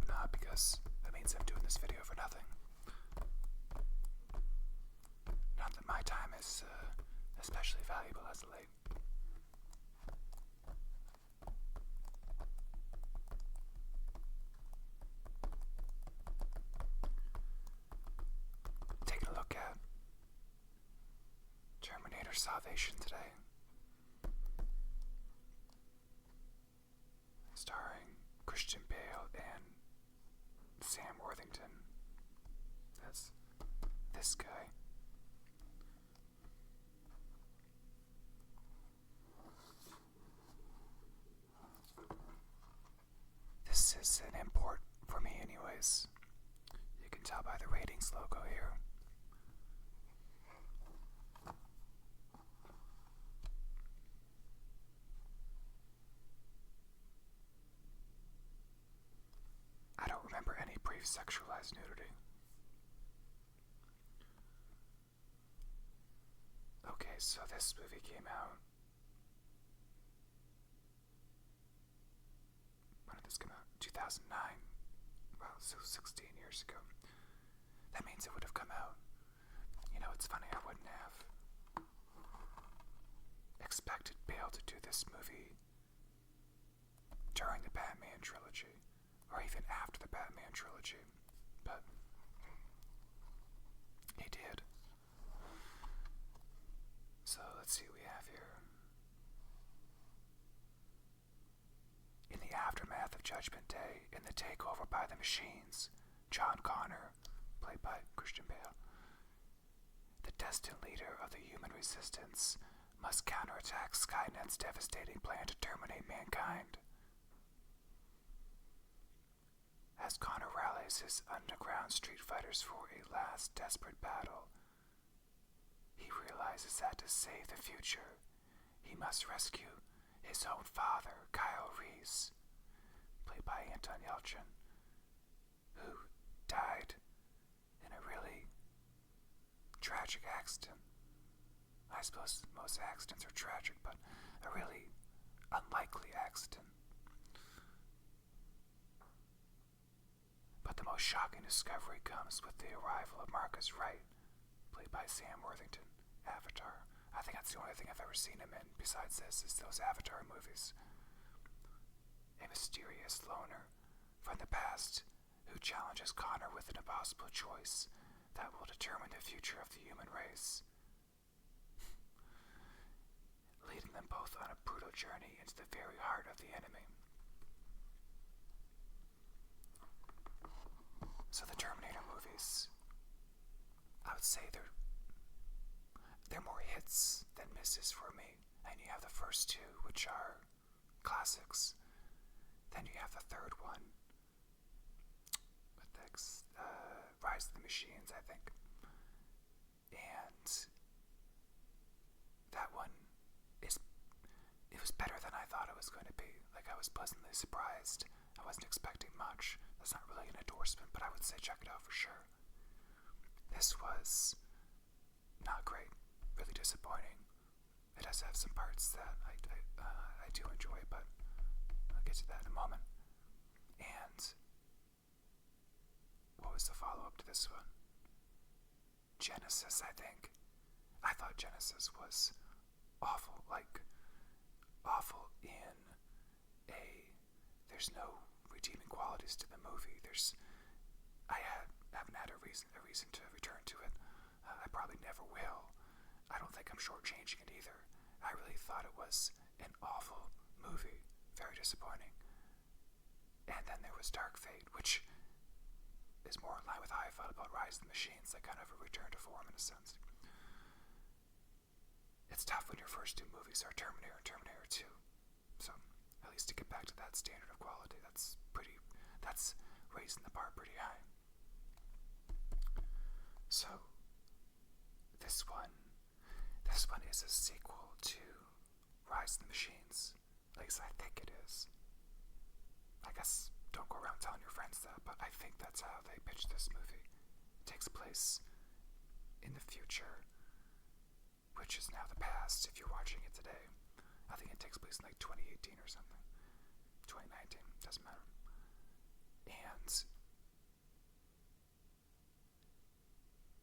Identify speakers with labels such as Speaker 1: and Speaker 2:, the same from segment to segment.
Speaker 1: not, because that means I'm doing this video for nothing. Not that my time is especially valuable as of late. Taking a look at Terminator Salvation today, starring Christian Bale and Sam Worthington. That's this guy. This is an import for me anyways. You can tell by the ratings logo here. I don't remember any brief sexualized nudity. Okay, so this movie came out. When did this come out? 2009. Wow, so 16 years ago. That means it would have come out. You know, it's funny, I wouldn't have expected Bale to do this movie during the Batman trilogy, or even after the Batman trilogy, but he did. So let's see what we have here. In the aftermath of Judgment Day, in the takeover by the machines, John Connor, played by Christian Bale, the destined leader of the human resistance, must counterattack Skynet's devastating plan to terminate mankind. As Connor rallies his underground street fighters for a last desperate battle, he realizes that to save the future, he must rescue his own father, Kyle Reese, played by Anton Yelchin, who died in a really tragic accident. I suppose most accidents are tragic, but a really unlikely accident. But the most shocking discovery comes with the arrival of Marcus Wright, played by Sam Worthington, Avatar. I think that's the only thing I've ever seen him in besides this, is those Avatar movies. A mysterious loner from the past who challenges Connor with an impossible choice that will determine the future of the human race, leading them both on a brutal journey into the very heart of the enemy. So the Terminator movies, I would say they're more hits than misses for me. And you have the first two, which are classics. Then you have the third one, Rise of the Machines, I think. And that one it was better than I thought it was going to be. Like, I was pleasantly surprised. I wasn't expecting much. That's not really an endorsement, but I would say check it out for sure. This was not great, really disappointing. It does have some parts that I do enjoy, but I'll get to that in a moment. And what was the follow-up to this one? Genesis, I think. I thought Genesis was awful, like awful in there's no redeeming qualities to the movie. I haven't had a reason to return to it. I probably never will. I don't think I'm shortchanging it either. I really thought it was an awful movie, very disappointing. And then there was Dark Fate, which is more in line with how I felt about Rise of the Machines, like kind of a return to form in a sense. It's tough when your first two movies are Terminator and Terminator 2. So, at least to get back to that standard of quality, that's raising the bar pretty high. So, this one is a sequel to Rise of the Machines. At least I think it is. I guess don't go around telling your friends that, but I think that's how they pitched this movie. It takes place in the future, which is now the past if you're watching it today. I think it takes place in like 2018 or something. 2019, doesn't matter. And And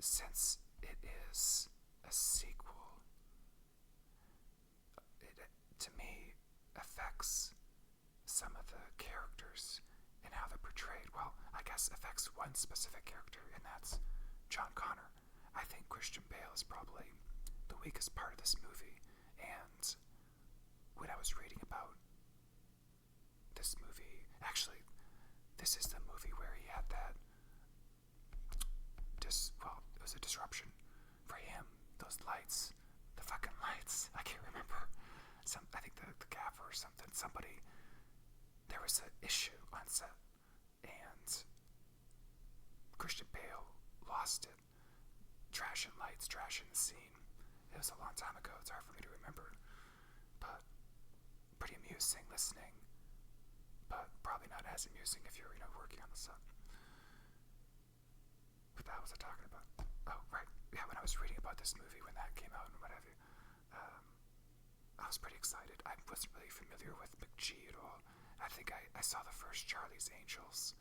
Speaker 1: since it is a sequel, it, to me, affects some of the characters and how they're portrayed. Well, I guess affects one specific character, and that's John Connor. I think Christian Bale is probably the weakest part of this movie, and when I was reading about this movie, actually, this is the movie where he had that, it was a disruption for him. Those lights, the fucking lights, I can't remember. I think the gaffer or something, there was an issue on set, and Christian Bale lost it. Trashing lights, trashing the scene. It was a long time ago, it's hard for me to remember. But pretty amusing listening, but probably not as amusing if you're, working on the set. What the hell was I talking about? Oh, right. Yeah, when I was reading about this movie, when that came out and what have you, I was pretty excited. I wasn't really familiar with McGee at all. I think I saw the first Charlie's Angels,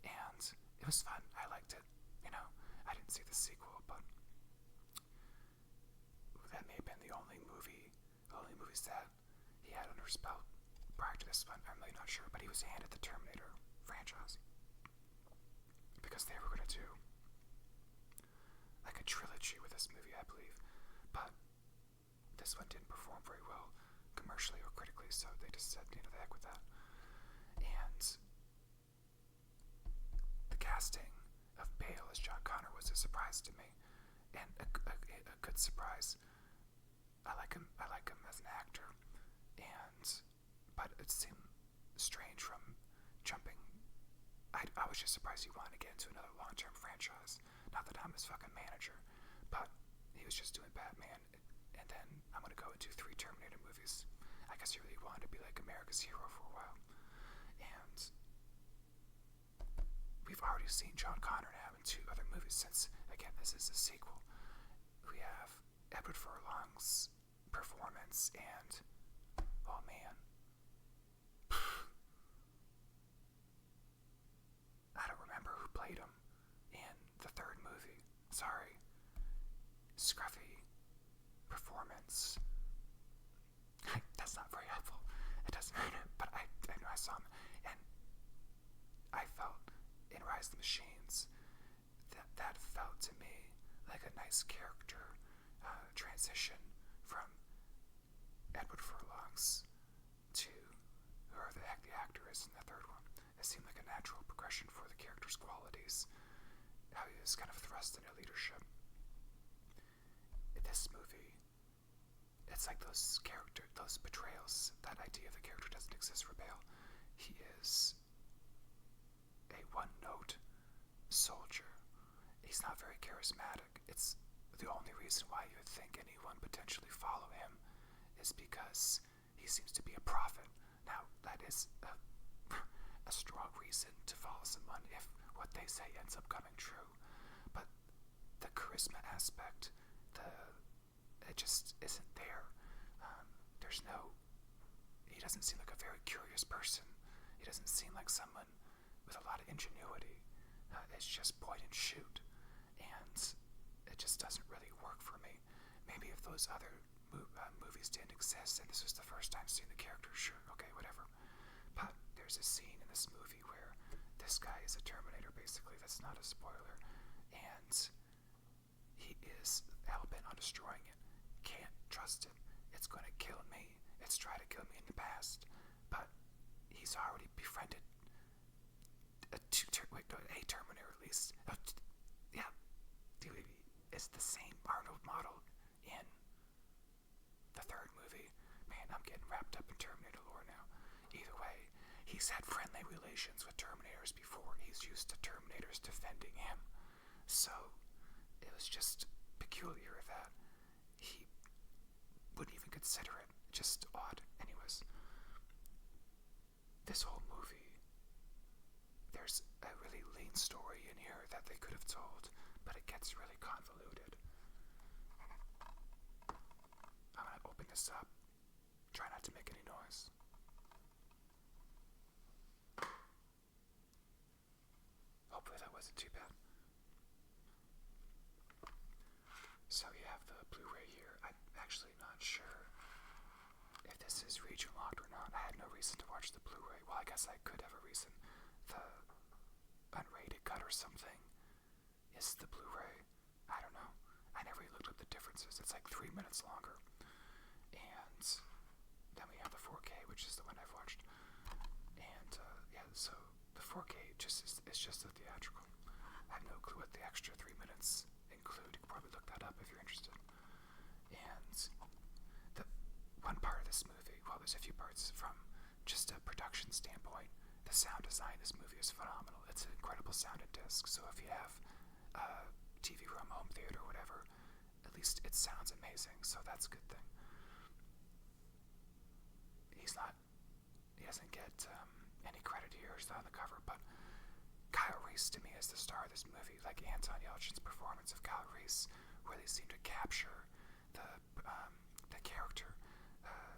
Speaker 1: and it was fun. I liked it. I didn't see the sequel, but that may have been the only movies that he had under his belt prior to this one. I'm really not sure, but he was handed the Terminator franchise because they were going to do like a trilogy with this movie, I believe, but this one didn't perform very well commercially or critically, so they just said, the heck with that. And the casting of Bale as John Connor was a surprise to me, and a good surprise. I like him as an actor, but it seemed strange from jumping. I was just surprised he wanted to get into another long-term franchise. Not that I'm his fucking manager, but he was just doing Batman, and then I'm gonna go into 3 Terminator movies. I guess he really wanted to be like America's hero for a while. And we've already seen John Connor now in 2 other movies since, again, this is a sequel. We have Edward Furlong's performance, and oh man, I don't remember who played him in the 3rd movie. Sorry. Scruffy performance. That's not very helpful. It doesn't matter, but I know I saw him, and I felt in Rise of the Machines that felt to me like a nice character transition from Edward Furlong's to whoever the heck the actor is in the 3rd one. It seemed like a natural progression for the character's qualities, how he was kind of thrust into leadership. In this movie, it's like those betrayals, that idea of the character doesn't exist for Bale. He is a one-note soldier. He's not very charismatic. It's the only reason why you would think anyone potentially follow him is because he seems to be a prophet. Now, that is a strong reason to follow someone if what they say ends up coming true. But the charisma aspect, it just isn't there. He doesn't seem like a very curious person. He doesn't seem like someone with a lot of ingenuity. It's just point and shoot, and it just doesn't really work for me. Maybe if those other movies didn't exist and this was the first time seeing the character, sure, okay, whatever. But there's a scene in this movie where this guy is a Terminator, basically. That's not a spoiler, and he is hell-bent on destroying it. Can't trust it. It's going to kill me. It's tried to kill me in the past, but he's already befriended a Terminator at least. Yeah, it's the same Arnold model in the 3rd movie. Man, I'm getting wrapped up in Terminator lore now. Either way, he's had friendly relations with Terminators before. He's used to Terminators defending him. So, it was just peculiar that he wouldn't even consider it. Just odd. Anyways, this whole movie, there's a really lean story in here that they could have told, but it gets really convoluted. I'm gonna open this up. Try not to make any noise. wasn't too bad. So you have the Blu-ray here. I'm actually not sure if this is region locked or not. I had no reason to watch the Blu-ray. Well, I guess I could have a reason. The unrated cut or something is the Blu-ray. I don't know. I never really looked up the differences. It's like 3 minutes longer. And then we have the 4K, which is the one I've watched. And yeah, so the 4K is just the theatrical. I have no clue what the extra 3 minutes include. You can probably look that up if you're interested. And the one part of this movie, well, there's a few parts from just a production standpoint. The sound design in this movie is phenomenal. It's an incredible sounding disc. So if you have a TV room, home theater, whatever, at least it sounds amazing. So that's a good thing. He doesn't get any credit here. He's not on the cover, but Kyle Reese to me is the star of this movie. Like Anton Yelchin's performance of Kyle Reese really seemed to capture the character.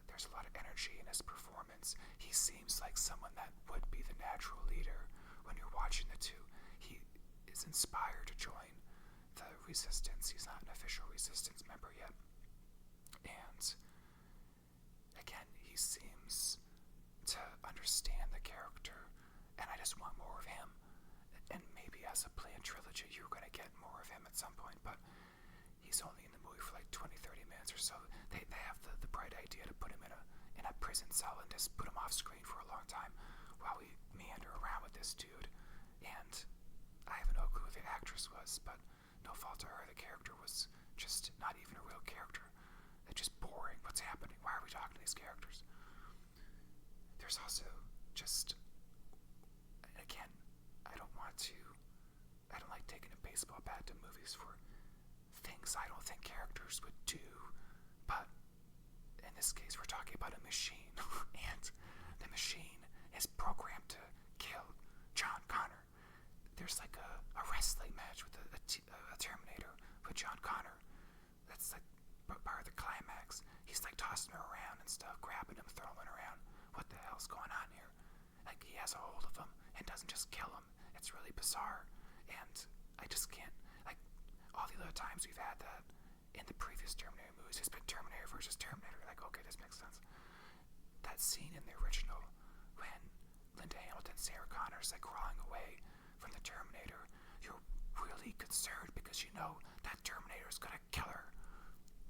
Speaker 1: There's a lot of energy in his performance. He seems like someone that would be the natural leader when you're watching the two. He is inspired to join the resistance. He's not an official resistance member yet. And again, he seems to understand the character, and I just want more of him. And maybe as a planned trilogy, you're going to get more of him at some point, but he's only in the movie for like 20-30 minutes or so. They have the bright idea to put him in a prison cell and just put him off screen for a long time while we meander around with this dude. And I have no clue who the actress was, but no fault to her. The character was just not even a real character. It's just boring. What's happening? Why are we talking to these characters? There's also just, again, I don't like taking a baseball bat to movies for things I don't think characters would do, but in this case we're talking about a machine, and the machine is programmed to kill John Connor. There's like a wrestling match with a Terminator with John Connor. That's like part of the climax. He's like tossing her around and stuff, grabbing him, throwing him around. What the hell's going on here? Like, he has a hold of him and doesn't just kill him. It's really bizarre, and I just can't, like, all the other times we've had that in the previous Terminator movies, it's been Terminator versus Terminator. Like, okay, this makes sense. That scene in the original when Linda Hamilton, Sarah Connor is like crawling away from the Terminator, you're really concerned because you know that Terminator is gonna kill her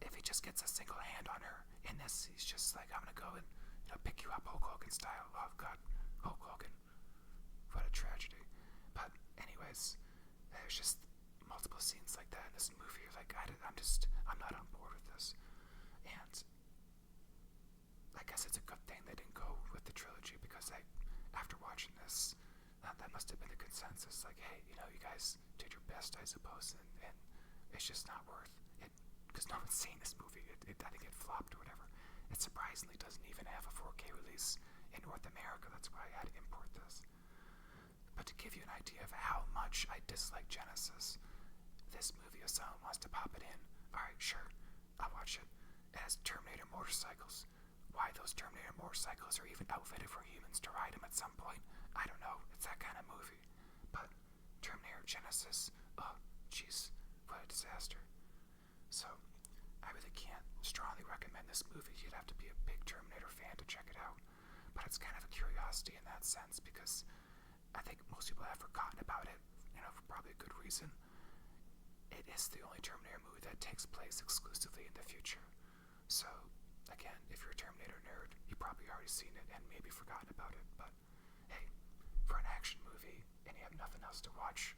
Speaker 1: if he just gets a single hand on her. In this, he's just like, I'm gonna go and pick you up Hulk Hogan style. Oh God, Hulk Hogan. What a tragedy. But anyways, there's just multiple scenes like that in this movie. Like, I'm not on board with this. And I guess it's a good thing they didn't go with the trilogy, because after watching this, that must have been the consensus. Like, hey, you guys did your best, I suppose, and it's just not worth it, because no one's seen this movie. I think it flopped or whatever. It surprisingly doesn't even have a 4K release in North America. That's why I had to import this. But to give you an idea of how much I dislike Genesis, this movie, if someone wants to pop it in, alright, sure, I'll watch it. It has Terminator motorcycles. Why those Terminator motorcycles are even outfitted for humans to ride them at some point, I don't know. It's that kind of movie. But Terminator Genesis, oh, jeez, what a disaster. So, I really can't strongly recommend this movie. You'd have to be a big Terminator fan to check it out. But it's kind of a curiosity in that sense, because I think most people have forgotten about it, for probably a good reason. It is the only Terminator movie that takes place exclusively in the future. So, again, if you're a Terminator nerd, you've probably already seen it and maybe forgotten about it. But hey, for an action movie and you have nothing else to watch,